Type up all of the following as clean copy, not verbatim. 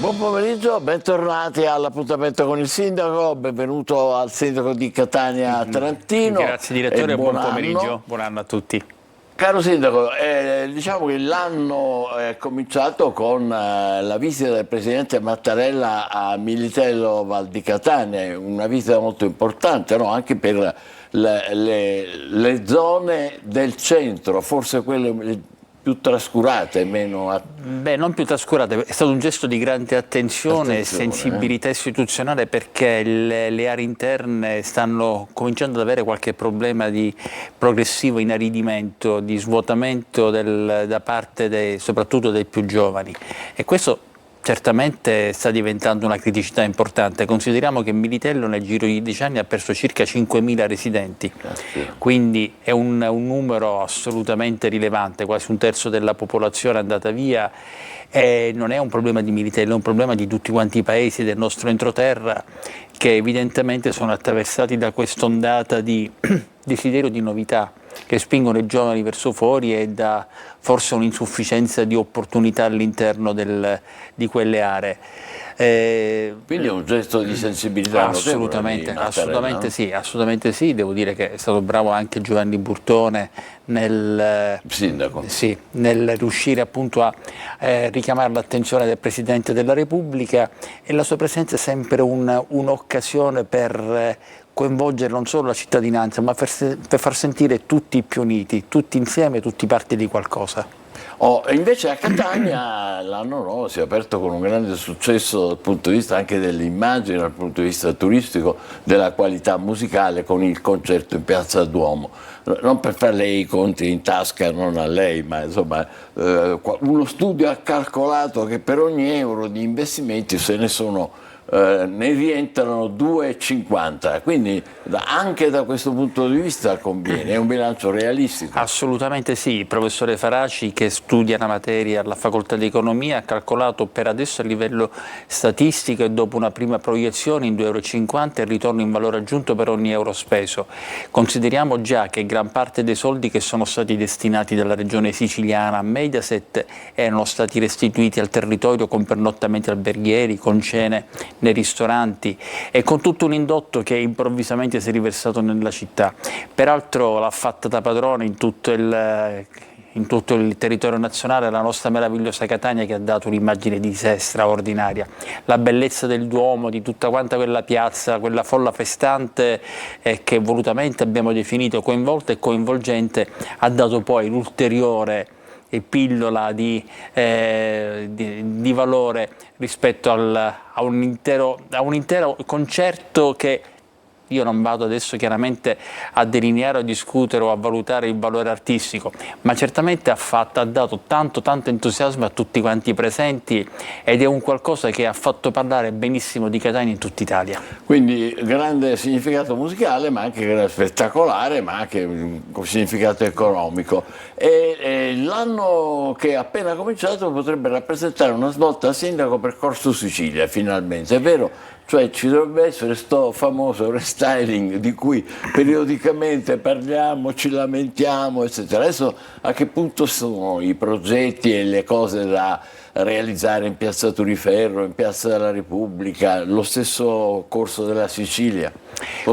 Buon pomeriggio, bentornati all'appuntamento con il sindaco, benvenuto al sindaco di Catania Tarantino. Grazie direttore e buon pomeriggio, buon anno a tutti. Caro sindaco, diciamo che l'anno è cominciato con la visita del presidente Mattarella a Militello Val di Catania, una visita molto importante, no? Anche per le zone del centro, forse quelle più trascurate, meno... Beh, non più trascurate, è stato un gesto di grande attenzione e sensibilità istituzionale, perché le aree interne stanno cominciando ad avere qualche problema di progressivo inaridimento, di svuotamento da parte soprattutto dei più giovani, e questo certamente sta diventando una criticità importante. Consideriamo che Militello nel giro di 10 anni ha perso circa 5.000 residenti, quindi è un numero assolutamente rilevante, quasi un terzo della popolazione è andata via, e non è un problema di Militello, è un problema di tutti quanti i paesi del nostro entroterra, che evidentemente sono attraversati da quest'ondata di desiderio di novità, che spingono i giovani verso fuori, e da forse un'insufficienza di opportunità all'interno di quelle aree. Quindi è un gesto di sensibilità assolutamente, notevole, assolutamente sì, devo dire che è stato bravo anche Giovanni Burtone nel riuscire appunto a richiamare l'attenzione del Presidente della Repubblica, e la sua presenza è sempre un'occasione per coinvolgere non solo la cittadinanza, ma per far sentire tutti più uniti, tutti insieme, tutti parte di qualcosa. Invece a Catania l'anno nuovo si è aperto con un grande successo dal punto di vista anche dell'immagine, dal punto di vista turistico, della qualità musicale, con il concerto in Piazza Duomo. Non per farle i conti in tasca, non a lei, ma insomma uno studio ha calcolato che per ogni euro di investimenti ne rientrano 2,50, quindi anche da questo punto di vista conviene, è un bilancio realistico. Assolutamente sì, il professore Faraci, che studia la materia alla facoltà di economia, ha calcolato per adesso a livello statistico, e dopo una prima proiezione, in 2,50 euro il ritorno in valore aggiunto per ogni euro speso. Consideriamo già che gran parte dei soldi che sono stati destinati dalla regione siciliana a Mediaset erano stati restituiti al territorio con pernottamenti alberghieri, con cene nei ristoranti, e con tutto un indotto che improvvisamente si è riversato nella città. Peraltro l'ha fatta da padrone in tutto il territorio nazionale la nostra meravigliosa Catania, che ha dato un'immagine di sé straordinaria. La bellezza del Duomo, di tutta quanta quella piazza, quella folla festante che volutamente abbiamo definito coinvolta e coinvolgente, ha dato poi l'ulteriore pillola di valore rispetto a un intero concerto, che io non vado adesso chiaramente a delineare o a discutere o a valutare il valore artistico, ma certamente ha dato tanto entusiasmo a tutti quanti i presenti, ed è un qualcosa che ha fatto parlare benissimo di Catania in tutta Italia. Quindi grande significato musicale, ma anche spettacolare, ma anche un significato economico. E l'anno che è appena cominciato potrebbe rappresentare una svolta al sindaco per Corso Sicilia, finalmente, è vero? Cioè ci dovrebbe essere questo famoso restyling di cui periodicamente parliamo, ci lamentiamo, eccetera. Adesso a che punto sono i progetti e le cose da realizzare in Piazza Turiferro, in Piazza della Repubblica, lo stesso Corso della Sicilia?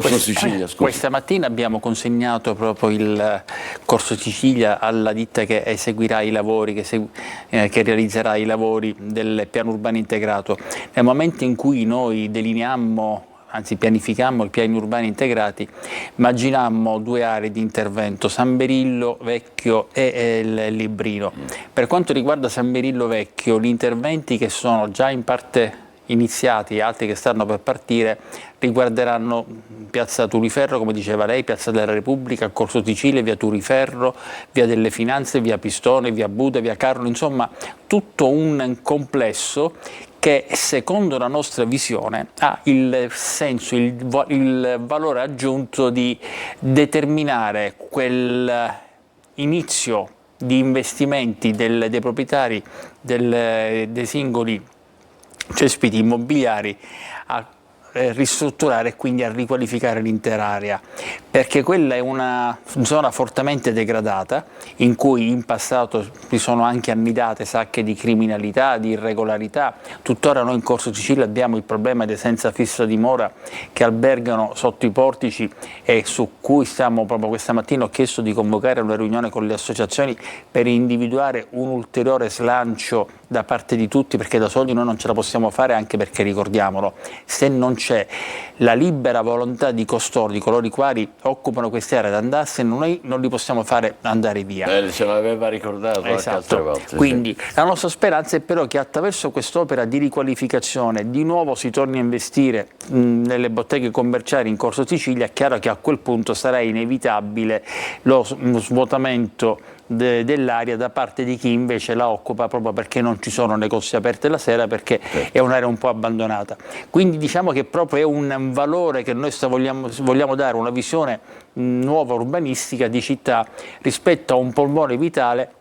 Sicilia, scusa. Questa mattina abbiamo consegnato proprio il Corso Sicilia alla ditta che eseguirà i lavori, che realizzerà i lavori del piano urbano integrato. Nel momento in cui noi pianificammo i piani urbani integrati, immaginammo due aree di intervento, San Berillo Vecchio e il Librino. Per quanto riguarda San Berillo Vecchio, gli interventi che sono già in parte iniziati e altri che stanno per partire riguarderanno Piazza Turiferro, come diceva lei, Piazza della Repubblica, Corso Sicilia, via Turiferro, via delle Finanze, via Pistone, via Buda, via Carlo, insomma tutto un complesso che secondo la nostra visione ha il senso, il valore aggiunto di determinare quel inizio di investimenti dei proprietari dei singoli cespiti immobiliari ristrutturare e quindi a riqualificare l'intera area, perché quella è una zona fortemente degradata in cui in passato si sono anche annidate sacche di criminalità, di irregolarità. Tuttora noi in Corso Sicilia abbiamo il problema dei senza fissa dimora che albergano sotto i portici e su cui stiamo proprio questa mattina ho chiesto di convocare una riunione con le associazioni per individuare un ulteriore slancio da parte di tutti, perché da soli noi non ce la possiamo fare, anche perché ricordiamolo, se non c'è la libera volontà di costoro, di coloro i quali occupano queste aree ad andarsene, noi non li possiamo fare andare via. Ce l'aveva ricordato anche altre volte. Quindi la nostra speranza è però che attraverso quest'opera di riqualificazione di nuovo si torni a investire nelle botteghe commerciali in Corso Sicilia. È chiaro che a quel punto sarà inevitabile lo svuotamento dell'area da parte di chi invece la occupa, proprio perché non ci sono negozi aperti la sera, perché è un'area un po' abbandonata. Quindi diciamo che proprio è un valore che noi vogliamo dare, una visione nuova urbanistica di città rispetto a un polmone vitale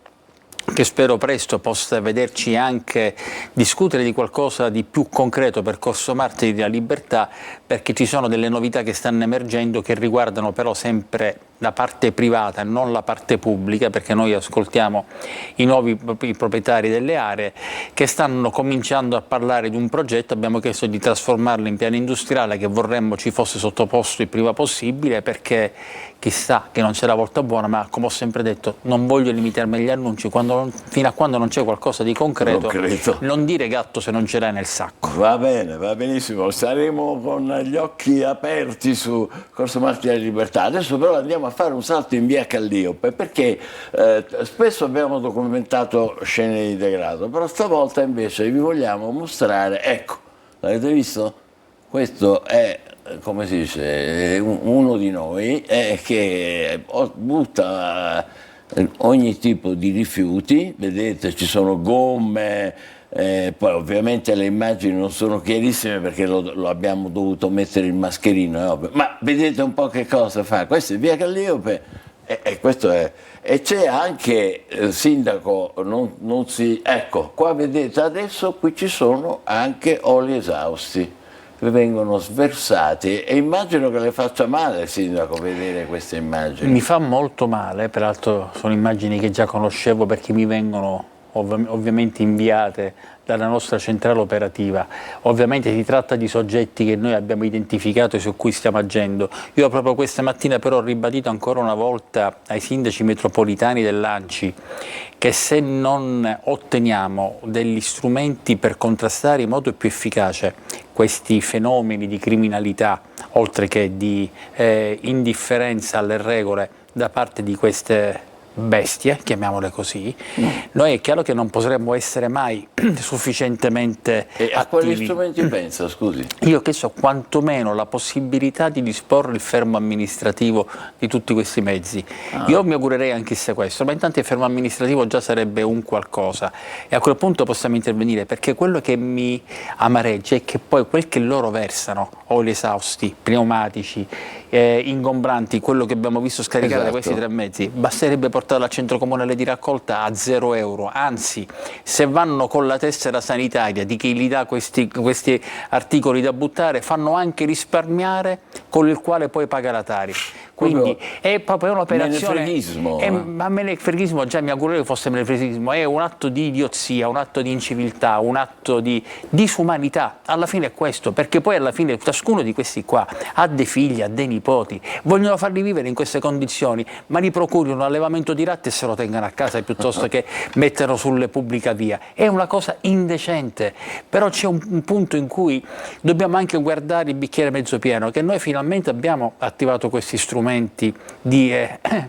che spero presto possa vederci anche discutere di qualcosa di più concreto per Corso Martiri della Libertà, perché ci sono delle novità che stanno emergendo che riguardano però sempre la parte privata e non la parte pubblica, perché noi ascoltiamo i nuovi proprietari delle aree che stanno cominciando a parlare di un progetto. Abbiamo chiesto di trasformarlo in piano industriale, che vorremmo ci fosse sottoposto il prima possibile, perché chissà che non c'è la volta buona, ma come ho sempre detto non voglio limitarmi agli annunci, fino a quando non c'è qualcosa di concreto, non dire gatto se non ce l'hai nel sacco. Va bene, va benissimo, saremo con gli occhi aperti su Corso Martiri della Libertà. Adesso però andiamo a fare un salto in via Calliope, perché spesso abbiamo documentato scene di degrado, però stavolta invece vi vogliamo mostrare, ecco, l'avete visto? Questo è, come si dice, uno di noi che butta ogni tipo di rifiuti. Vedete, ci sono gomme, poi ovviamente le immagini non sono chiarissime perché lo abbiamo dovuto mettere il mascherino, è ovvio. Ma vedete un po' che cosa fa. Questo è via Calliope e questo è. E c'è anche, sindaco, ecco, qua vedete adesso, qui ci sono anche oli esausti che vengono sversati, e immagino che le faccia male, sindaco, vedere queste immagini. Mi fa molto male, peraltro sono immagini che già conoscevo perché mi vengono ovviamente inviate dalla nostra centrale operativa. Ovviamente si tratta di soggetti che noi abbiamo identificato e su cui stiamo agendo. Io proprio questa mattina però ho ribadito ancora una volta ai sindaci metropolitani dell'ANCI che se non otteniamo degli strumenti per contrastare in modo più efficace questi fenomeni di criminalità, oltre che di indifferenza alle regole da parte di queste bestie, chiamiamole così, noi è chiaro che non potremmo essere mai sufficientemente attivi. A quali strumenti pensa, scusi? Io ho chiesto quantomeno la possibilità di disporre il fermo amministrativo di tutti questi mezzi. Io mi augurerei anche se questo, ma intanto il fermo amministrativo già sarebbe un qualcosa, e a quel punto possiamo intervenire, perché quello che mi amareggia è che poi quel che loro versano, oli esausti, pneumatici, ingombranti, quello che abbiamo visto scaricare da questi tre mezzi, basterebbe portarlo al centro comunale di raccolta a 0 euro, anzi se vanno con la tessera sanitaria di chi gli dà questi articoli da buttare, fanno anche risparmiare, con il quale poi paga la Tari. Quindi è proprio un'operazione, ma menefreghismo, già mi augurerei fosse menefreghismo, è un atto di idiozia, un atto di inciviltà, un atto di disumanità. Alla fine è questo, perché poi alla fine ciascuno di questi qua ha dei figli, ha dei nipoti, vogliono farli vivere in queste condizioni, ma li procurino un allevamento di ratti e se lo tengano a casa piuttosto che metterlo sulle pubbliche vie. È una cosa indecente, però c'è un punto in cui dobbiamo anche guardare il bicchiere mezzo pieno, che noi finalmente abbiamo attivato questi strumenti di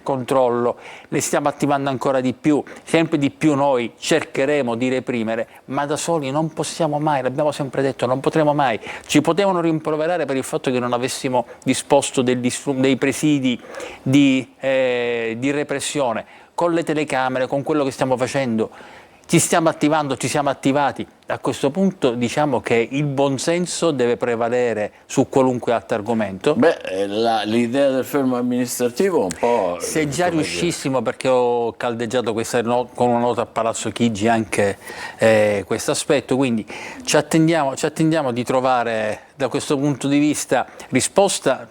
controllo, li stiamo attivando ancora di più, sempre di più noi cercheremo di reprimere, ma da soli non possiamo mai, l'abbiamo sempre detto, non potremo mai. Ci potevano rimproverare per il fatto che non avessimo disposto dei presidi di repressione, con le telecamere, con quello che stiamo facendo. ci stiamo attivando, ci siamo attivati. A questo punto diciamo che il buonsenso deve prevalere su qualunque altro argomento. Beh, l'idea del fermo amministrativo un po'... Se già riuscissimo, perché ho caldeggiato con una nota a Palazzo Chigi anche questo aspetto, quindi ci attendiamo di trovare da questo punto di vista risposta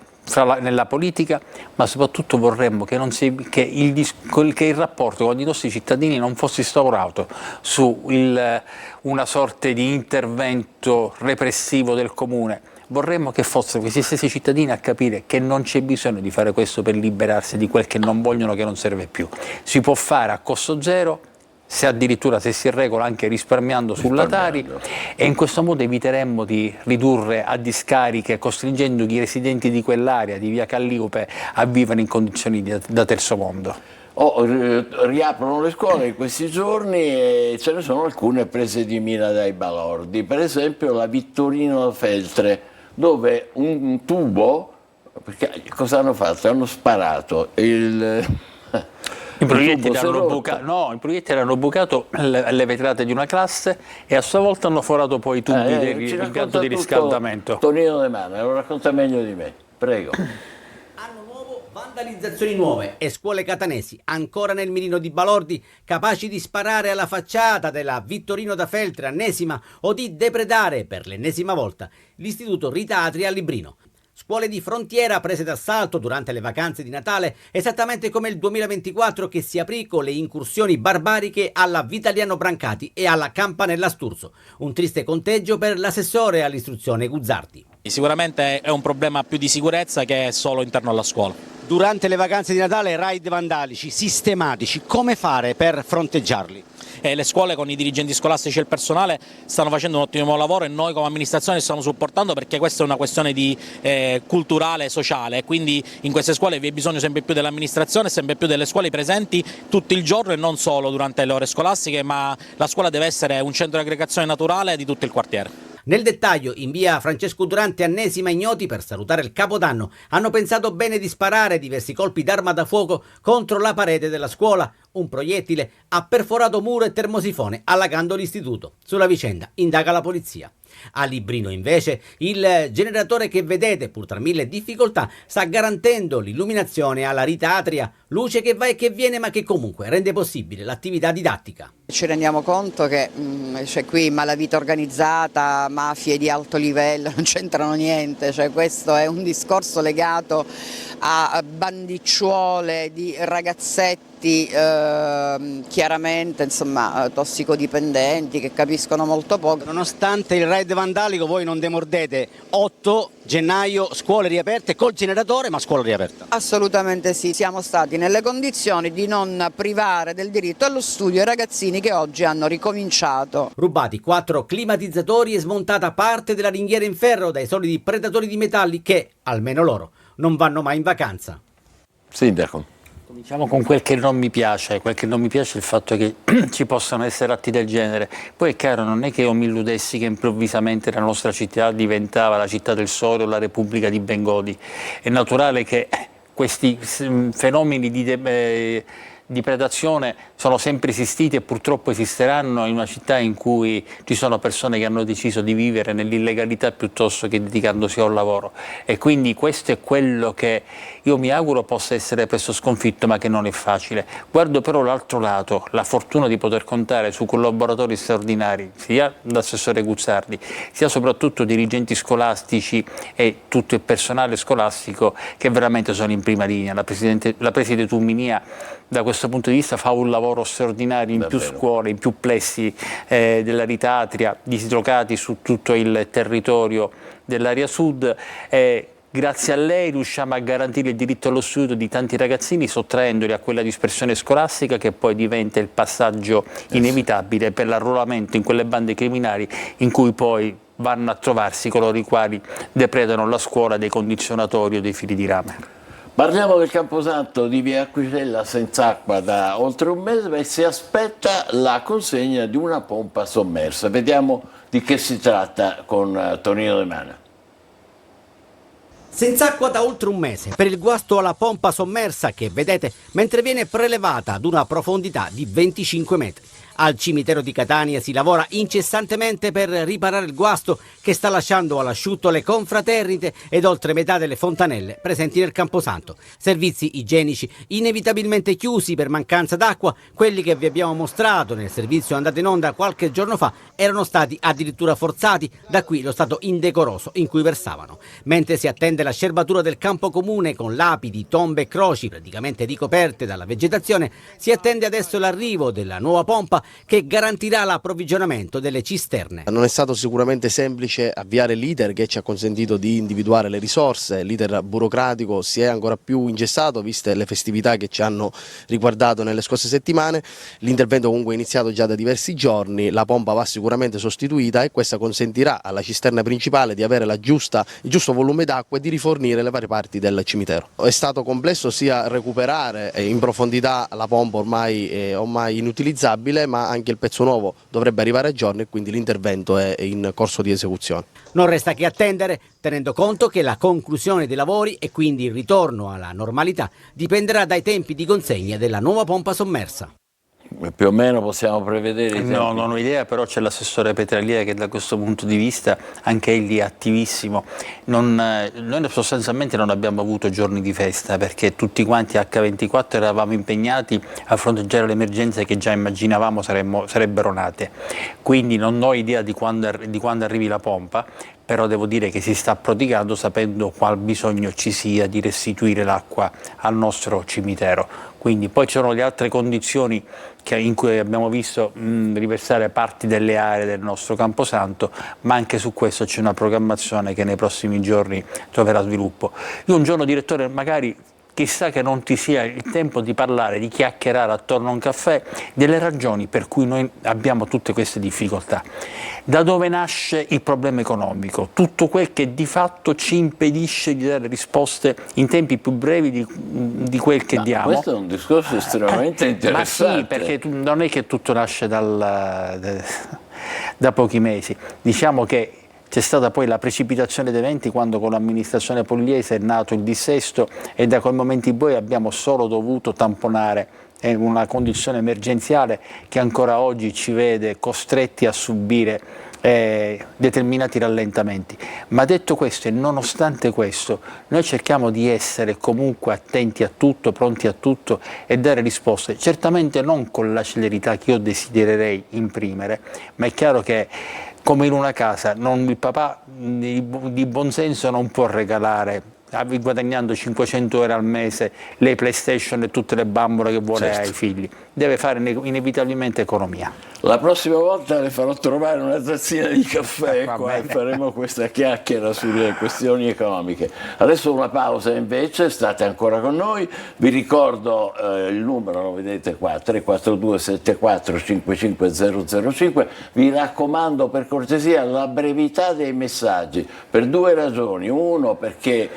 nella politica, ma soprattutto vorremmo che il rapporto con i nostri cittadini non fosse instaurato su una sorta di intervento repressivo del comune. Vorremmo che fossero questi stessi cittadini a capire che non c'è bisogno di fare questo per liberarsi di quel che non vogliono, che non serve più. Si può fare a costo zero, se si regola anche risparmiando sulla Tari, e in questo modo eviteremmo di ridurre a discariche, costringendo i residenti di quell'area, di via Calliope, a vivere in condizioni da terzo mondo. Riaprono le scuole in questi giorni e ce ne sono alcune prese di mira dai balordi, per esempio la Vittorino Feltre, dove un tubo, perché cosa hanno fatto? Hanno sparato I proiettili erano bucato le vetrate di una classe e a sua volta hanno forato poi i tubi dell'impianto di riscaldamento. Tonino De Mano, lo racconta meglio di me, prego. Anno nuovo, vandalizzazioni nuove e scuole catanesi, ancora nel mirino di balordi, capaci di sparare alla facciata della Vittorino da Feltre, ennesima, o di depredare per l'ennesima volta l'istituto Rita Atria a Librino. Scuole di frontiera prese d'assalto durante le vacanze di Natale, esattamente come il 2024 che si aprì con le incursioni barbariche alla Vitaliano Brancati e alla Campanella Sturzo. Un triste conteggio per l'assessore all'istruzione Guzzardi. Sicuramente è un problema più di sicurezza che è solo interno alla scuola. Durante le vacanze di Natale raid vandalici sistematici, come fare per fronteggiarli? Le scuole con i dirigenti scolastici e il personale stanno facendo un ottimo lavoro e noi come amministrazione stiamo supportando, perché questa è una questione culturale e sociale, quindi in queste scuole vi è bisogno sempre più dell'amministrazione, sempre più delle scuole presenti tutto il giorno e non solo durante le ore scolastiche, ma la scuola deve essere un centro di aggregazione naturale di tutto il quartiere. Nel dettaglio, in via Francesco Durante, ennesima ignoti per salutare il Capodanno hanno pensato bene di sparare diversi colpi d'arma da fuoco contro la parete della scuola. Un proiettile ha perforato muro e termosifone, allagando l'istituto. Sulla vicenda indaga la polizia. A Librino, invece, il generatore che vedete, pur tra mille difficoltà, sta garantendo l'illuminazione alla Rita Atria, luce che va e che viene, ma che comunque rende possibile l'attività didattica. Ci rendiamo conto che c'è qui malavita organizzata, mafie di alto livello, non c'entrano niente, cioè questo è un discorso legato a bandicciuole di ragazzetti chiaramente insomma tossicodipendenti che capiscono molto poco. Nonostante il raid vandalico voi non demordete, 8 gennaio scuole riaperte col generatore, ma scuola riaperta. Assolutamente sì, siamo stati nelle condizioni di non privare del diritto allo studio i ragazzini che oggi hanno ricominciato. Rubati 4 climatizzatori e smontata parte della ringhiera in ferro dai soliti predatori di metalli che, almeno loro, non vanno mai in vacanza. Sindaco. Cominciamo con quel che non mi piace. Quel che non mi piace è il fatto che ci possano essere atti del genere. Poi è chiaro, non è che io mi illudessi che improvvisamente la nostra città diventava la città del sole o la Repubblica di Bengodi. È naturale che questi fenomeni di predazione sono sempre esistiti e purtroppo esisteranno in una città in cui ci sono persone che hanno deciso di vivere nell'illegalità piuttosto che dedicandosi a un lavoro, e quindi questo è quello che io mi auguro possa essere presto sconfitto, ma che non è facile. Guardo però l'altro lato, la fortuna di poter contare su collaboratori straordinari, sia l'assessore Guzzardi, sia soprattutto dirigenti scolastici e tutto il personale scolastico che veramente sono in prima linea. La preside Tumminia da questo punto di vista fa un lavoro straordinario in più scuole, in più plessi della Rita Atria, dislocati su tutto il territorio dell'area sud. Grazie a lei riusciamo a garantire il diritto allo studio di tanti ragazzini, sottraendoli a quella dispersione scolastica che poi diventa il passaggio inevitabile per l'arruolamento in quelle bande criminali in cui poi vanno a trovarsi coloro i quali depredano la scuola dei condizionatori o dei fili di rame. Parliamo del Camposanto di via Aquisella senza acqua da oltre un mese e si aspetta la consegna di una pompa sommersa. Vediamo di che si tratta con Tonino De Mano. Senza acqua da oltre un mese per il guasto alla pompa sommersa che vedete mentre viene prelevata ad una profondità di 25 metri. Al cimitero di Catania si lavora incessantemente per riparare il guasto che sta lasciando all'asciutto le confraternite ed oltre metà delle fontanelle presenti nel Camposanto. Servizi igienici inevitabilmente chiusi per mancanza d'acqua, quelli che vi abbiamo mostrato nel servizio andato in onda qualche giorno fa erano stati addirittura forzati, da qui lo stato indecoroso in cui versavano. Mentre si attende la scerbatura del campo comune con lapidi, tombe e croci praticamente ricoperte dalla vegetazione, si attende adesso l'arrivo della nuova pompa che garantirà l'approvvigionamento delle cisterne. Non è stato sicuramente semplice avviare l'iter che ci ha consentito di individuare le risorse, l'iter burocratico si è ancora più ingessato viste le festività che ci hanno riguardato nelle scorse settimane, l'intervento comunque è iniziato già da diversi giorni, la pompa va sicuramente sostituita e questa consentirà alla cisterna principale di avere il giusto volume d'acqua e di rifornire le varie parti del cimitero. È stato complesso sia recuperare in profondità la pompa ormai inutilizzabile, ma anche il pezzo nuovo dovrebbe arrivare a giorno e quindi l'intervento è in corso di esecuzione. Non resta che attendere, tenendo conto che la conclusione dei lavori e quindi il ritorno alla normalità dipenderà dai tempi di consegna della nuova pompa sommersa. Più o meno possiamo prevedere i tempi? No, non ho idea, però c'è l'assessore Petralia che da questo punto di vista anche egli è attivissimo. Noi sostanzialmente non abbiamo avuto giorni di festa perché tutti quanti H24 eravamo impegnati a fronteggiare le emergenze che già immaginavamo sarebbero nate. Quindi non ho idea di quando arrivi la pompa, però devo dire che si sta prodigando sapendo qual bisogno ci sia di restituire l'acqua al nostro cimitero. Quindi poi ci sono le altre condizioni in cui abbiamo visto riversare parti delle aree del nostro Camposanto, ma anche su questo c'è una programmazione che nei prossimi giorni troverà sviluppo. Io un giorno, direttore, magari chissà che non ti sia il tempo di parlare, di chiacchierare attorno a un caffè, delle ragioni per cui noi abbiamo tutte queste difficoltà. Da dove nasce il problema economico? Tutto quel che di fatto ci impedisce di dare risposte in tempi più brevi di quel che diamo. Questo è un discorso estremamente interessante. Ma sì, perché non è che tutto nasce da pochi mesi. Diciamo che c'è stata poi la precipitazione di eventi quando con l'amministrazione pugliese è nato il dissesto e da quel momento in poi abbiamo solo dovuto tamponare una condizione emergenziale che ancora oggi ci vede costretti a subire determinati rallentamenti. Ma detto questo e nonostante questo, noi cerchiamo di essere comunque attenti a tutto, pronti a tutto e dare risposte, certamente non con la celerità che io desidererei imprimere, ma è chiaro che come in una casa, il papà di buon senso non può regalare, guadagnando 500 euro al mese, le PlayStation e tutte le bambole che vuole ai figli. Deve fare inevitabilmente economia. La prossima volta le farò trovare una tazzina di caffè qua e faremo questa chiacchiera sulle questioni economiche. Adesso una pausa invece, state ancora con noi, vi ricordo il numero, lo vedete qua, 342 74 55 005, vi raccomando per cortesia la brevità dei messaggi per due ragioni: uno perché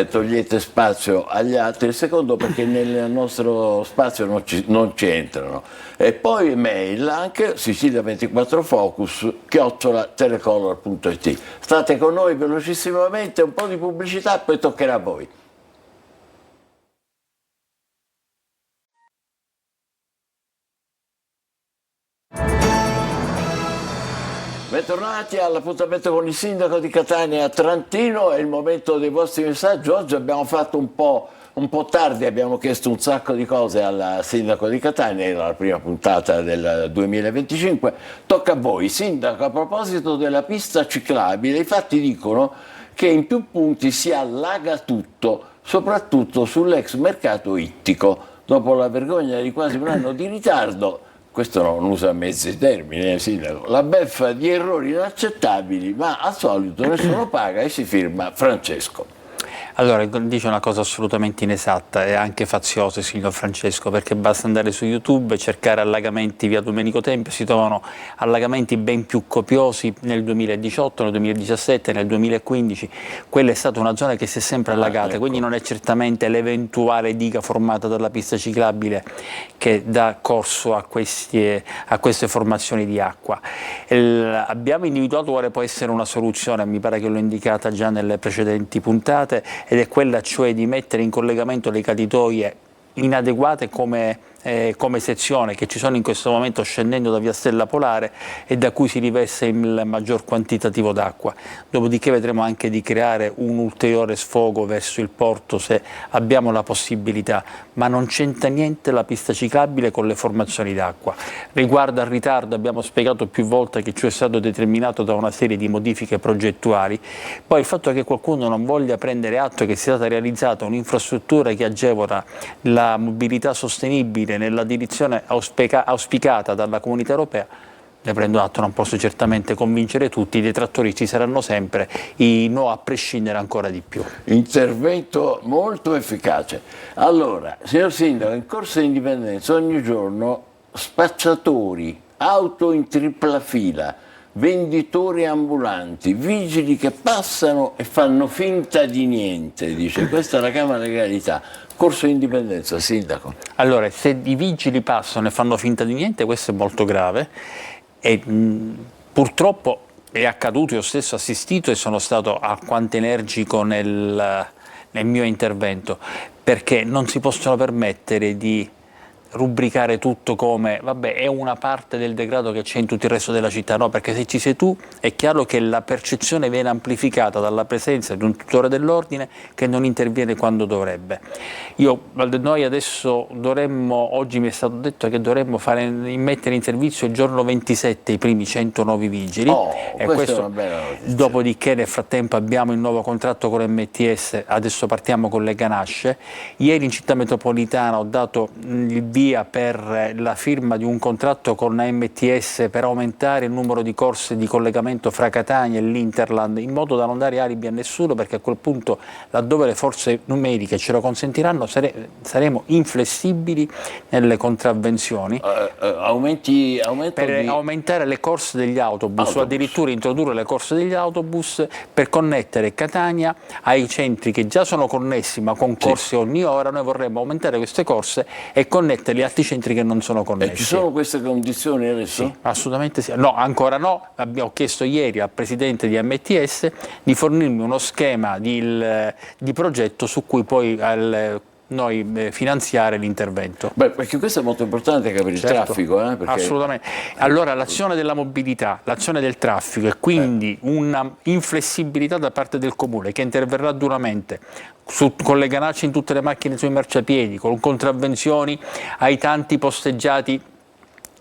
togliete spazio agli altri, il secondo perché nel nostro spazio non ci entrano, e poi mail anche Sicilia24focus@telecolor.it. State con noi velocissimamente, un po' di pubblicità, poi toccherà a voi. Bentornati all'appuntamento con il sindaco di Catania Trantino, è il momento dei vostri messaggi. Oggi abbiamo fatto un po' tardi, abbiamo chiesto un sacco di cose al sindaco di Catania, era la prima puntata del 2025. Tocca a voi, sindaco, a proposito della pista ciclabile, i fatti dicono che in più punti si allaga tutto, soprattutto sull'ex mercato ittico. Dopo la vergogna di quasi un anno di ritardo, questo non usa mezzi termini, sindaco, la beffa di errori inaccettabili, ma al solito nessuno paga e si firma Francesco. Allora, dice una cosa assolutamente inesatta e anche faziosa il signor Francesco, perché basta andare su YouTube e cercare allagamenti via Domenico Tempio, si trovano allagamenti ben più copiosi nel 2018, nel 2017, nel 2015. Quella è stata una zona che si è sempre allagata, ecco. Quindi non è certamente l'eventuale diga formata dalla pista ciclabile che dà corso a queste formazioni di acqua. Abbiamo individuato quale può essere una soluzione, mi pare che l'ho indicata già nelle precedenti puntate, ed è quella cioè di mettere in collegamento le caditoie inadeguate come sezione, che ci sono in questo momento scendendo da via Stella Polare e da cui si riversa il maggior quantitativo d'acqua. Dopodiché vedremo anche di creare un ulteriore sfogo verso il porto se abbiamo la possibilità, ma non c'entra niente la pista ciclabile con le formazioni d'acqua. Riguardo al ritardo, abbiamo spiegato più volte che ciò è stato determinato da una serie di modifiche progettuali. Poi il fatto che qualcuno non voglia prendere atto che sia stata realizzata un'infrastruttura che agevola la mobilità sostenibile nella direzione auspicata dalla Comunità Europea, ne prendo atto, non posso certamente convincere tutti, i detrattori ci saranno sempre, i no a prescindere ancora di più. Intervento molto efficace. Allora, signor Sindaco, in Corso Indipendenza ogni giorno spacciatori, auto in tripla fila, venditori ambulanti, vigili che passano e fanno finta di niente, dice. Questa è la Camera Legalità. Corso Indipendenza, Sindaco. Allora, se i vigili passano e fanno finta di niente, questo è molto grave e purtroppo è accaduto, io stesso ho assistito e sono stato alquanto energico nel mio intervento, perché non si possono permettere di rubricare tutto come vabbè è una parte del degrado che c'è in tutto il resto della città, no, perché se ci sei tu è chiaro che la percezione viene amplificata dalla presenza di un tutore dell'ordine che non interviene quando dovrebbe. Noi adesso oggi mi è stato detto che dovremmo mettere in servizio il giorno 27 i primi 100 nuovi vigili, e questo è una bella notizia. Dopodiché nel frattempo abbiamo il nuovo contratto con MTS, adesso partiamo con le ganasce. Ieri in città metropolitana ho dato il via per la firma di un contratto con MTS per aumentare il numero di corse di collegamento fra Catania e l'Interland, in modo da non dare alibi a nessuno, perché a quel punto, laddove le forze numeriche ce lo consentiranno, saremo inflessibili nelle contravvenzioni. Per aumentare le corse degli autobus, o addirittura introdurre le corse degli autobus per connettere Catania ai centri che già sono connessi ma con corse ogni ora. Noi vorremmo aumentare queste corse e connettere gli altri centri che non sono connessi. E ci sono queste condizioni adesso? Sì, assolutamente sì. No, ancora no. Abbiamo chiesto ieri al presidente di MTS di fornirmi uno schema di progetto su cui poi noi finanziare l'intervento. Beh, perché questo è molto importante capire il traffico. Perché... Assolutamente. Allora l'azione della mobilità, l'azione del traffico e quindi una inflessibilità da parte del Comune che interverrà duramente con le ganacce in tutte le macchine sui marciapiedi, con contravvenzioni ai tanti posteggiati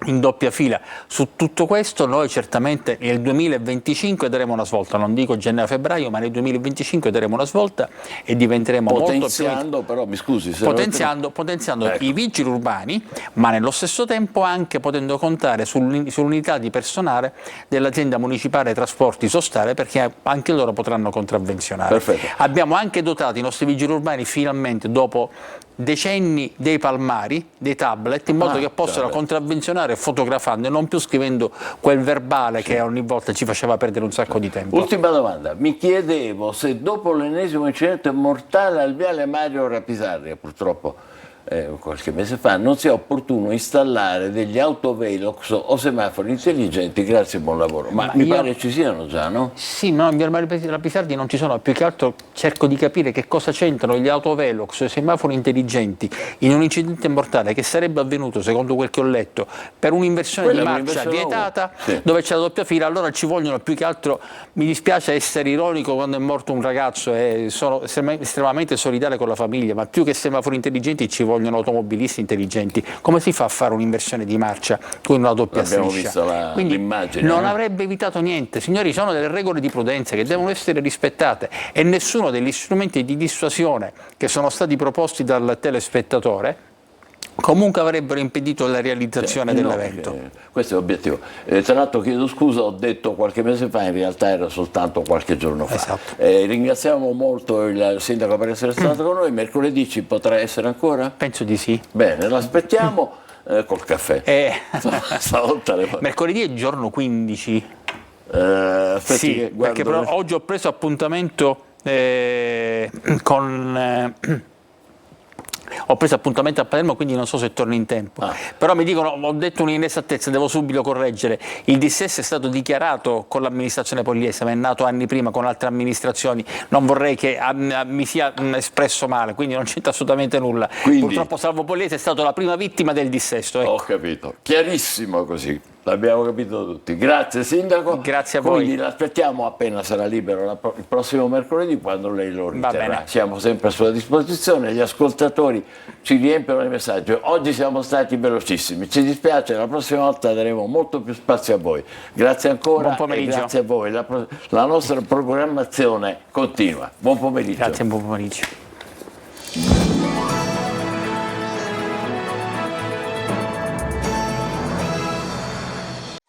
in doppia fila. Su tutto questo noi certamente nel 2025 daremo una svolta, non dico gennaio-febbraio, ma nel 2025 daremo una svolta e diventeremo potenziando, però mi scusi, se potenziando ecco, i vigili urbani, ma nello stesso tempo anche potendo contare sull'unità di personale dell'azienda municipale trasporti Sostale, perché anche loro potranno contravvenzionare. Perfetto. Abbiamo anche dotato i nostri vigili urbani finalmente, dopo decenni, dei palmari, dei tablet, in modo che possano contravvenzionare fotografando e non più scrivendo quel verbale che ogni volta ci faceva perdere un sacco di tempo. Ultima domanda, mi chiedevo se dopo l'ennesimo incidente mortale al viale Mario Rapisarria, purtroppo qualche mese fa, non sia opportuno installare degli autovelox o semafori intelligenti. Grazie, buon lavoro. Ma mi pare ci siano già, no? Sì, no, in via Mario Rapisardi non ci sono, più che altro cerco di capire che cosa c'entrano gli autovelox e i semafori intelligenti in un incidente mortale che sarebbe avvenuto, secondo quel che ho letto, per un'inversione di marcia vietata, dove c'è la doppia fila. Allora ci vogliono, più che altro, mi dispiace essere ironico quando è morto un ragazzo e sono estremamente solidale con la famiglia, ma più che semafori intelligenti ci vogliono automobilisti intelligenti. Come si fa a fare un'inversione di marcia con una doppia striscia? Quindi non avrebbe evitato niente. Signori, sono delle regole di prudenza che devono essere rispettate e nessuno degli strumenti di dissuasione che sono stati proposti dal telespettatore comunque avrebbero impedito la realizzazione dell'evento. Questo è l'obiettivo. Tra l'altro chiedo scusa, ho detto qualche mese fa, in realtà era soltanto qualche giorno fa. Esatto. Ringraziamo molto il sindaco per essere stato con noi. Mercoledì ci potrà essere ancora? Penso di sì. Bene, l'aspettiamo col caffè. Mercoledì è il giorno 15. Sì, perché però oggi ho preso appuntamento ho preso appuntamento a Palermo, quindi non so se torno in tempo. Però mi dicono, ho detto un'inesattezza, devo subito correggere, il dissesto è stato dichiarato con l'amministrazione Pogliese, ma è nato anni prima con altre amministrazioni, non vorrei che mi sia espresso male, quindi non c'entra assolutamente nulla. Purtroppo Salvo Pogliese è stato la prima vittima del dissesto. Ecco. Ho capito, chiarissimo così. L'abbiamo capito tutti. Grazie Sindaco. Grazie a voi. Quindi l'aspettiamo appena sarà libero il prossimo mercoledì, quando lei lo riterrà. Siamo sempre a sua disposizione, gli ascoltatori ci riempiono di messaggi. Oggi siamo stati velocissimi, ci dispiace, la prossima volta daremo molto più spazio a voi. Grazie ancora. Buon pomeriggio. E grazie a voi. La nostra programmazione continua. Buon pomeriggio. Grazie, buon pomeriggio.